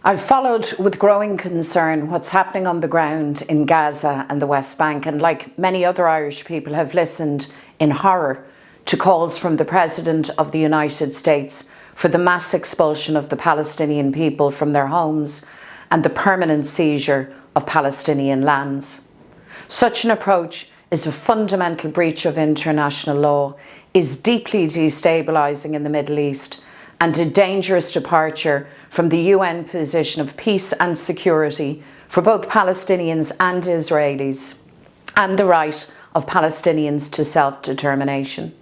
I've followed with growing concern what's happening on the ground in Gaza and the West Bank, and like many other Irish people have listened in horror to calls from the President of the United States for the mass expulsion of the Palestinian people from their homes and the permanent seizure of Palestinian lands. Such an approach is a fundamental breach of international law, is deeply destabilising in the Middle East, and a dangerous departure from the UN position of peace and security for both Palestinians and Israelis, and the right of Palestinians to self-determination.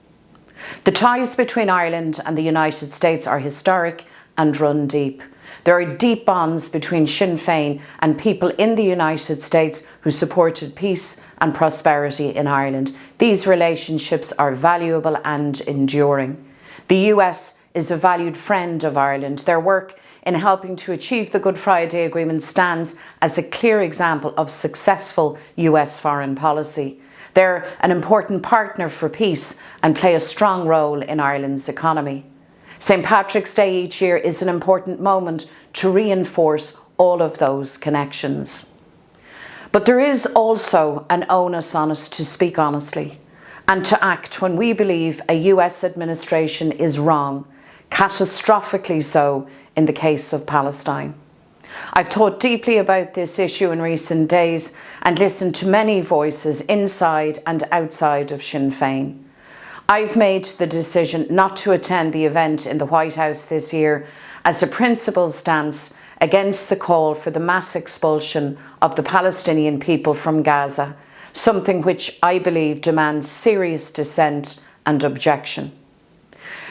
The ties between Ireland and the United States are historic and run deep. There are deep bonds between Sinn Fein and people in the United States who supported peace and prosperity in Ireland. These relationships are valuable and enduring. The US is a valued friend of Ireland. Their work in helping to achieve the Good Friday Agreement stands as a clear example of successful US foreign policy. They're an important partner for peace and play a strong role in Ireland's economy. St. Patrick's Day each year is an important moment to reinforce all of those connections. But there is also an onus on us to speak honestly and to act when we believe a US administration is wrong, catastrophically so in the case of Palestine. I've thought deeply about this issue in recent days and listened to many voices inside and outside of Sinn Fein. I've made the decision not to attend the event in the White House this year as a principled stance against the call for the mass expulsion of the Palestinian people from Gaza, something which I believe demands serious dissent and objection.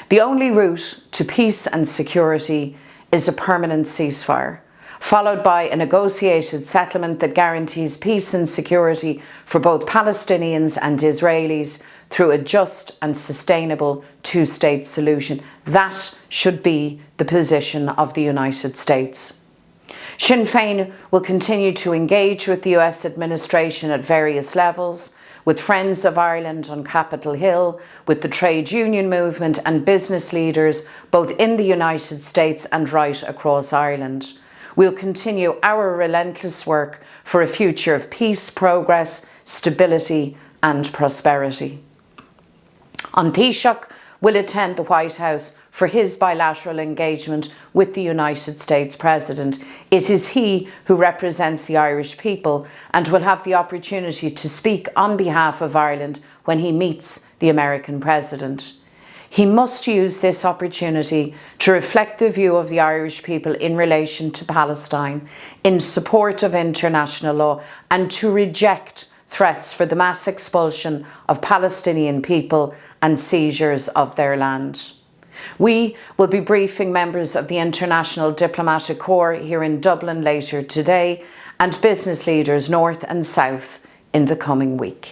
The only route to peace and security is a permanent ceasefire, followed by a negotiated settlement that guarantees peace and security for both Palestinians and Israelis through a just and sustainable two-state solution. That should be the position of the United States. Sinn Fein will continue to engage with the US administration at various levels, with Friends of Ireland on Capitol Hill, with the trade union movement and business leaders both in the United States and right across Ireland. We'll continue our relentless work for a future of peace, progress, stability and prosperity. An Taoiseach will attend the White House for his bilateral engagement with the United States President. It is he who represents the Irish people and will have the opportunity to speak on behalf of Ireland when he meets the American President. He must use this opportunity to reflect the view of the Irish people in relation to Palestine, in support of international law, and to reject threats for the mass expulsion of Palestinian people and seizures of their land. We will be briefing members of the International Diplomatic Corps here in Dublin later today and business leaders north and south in the coming week.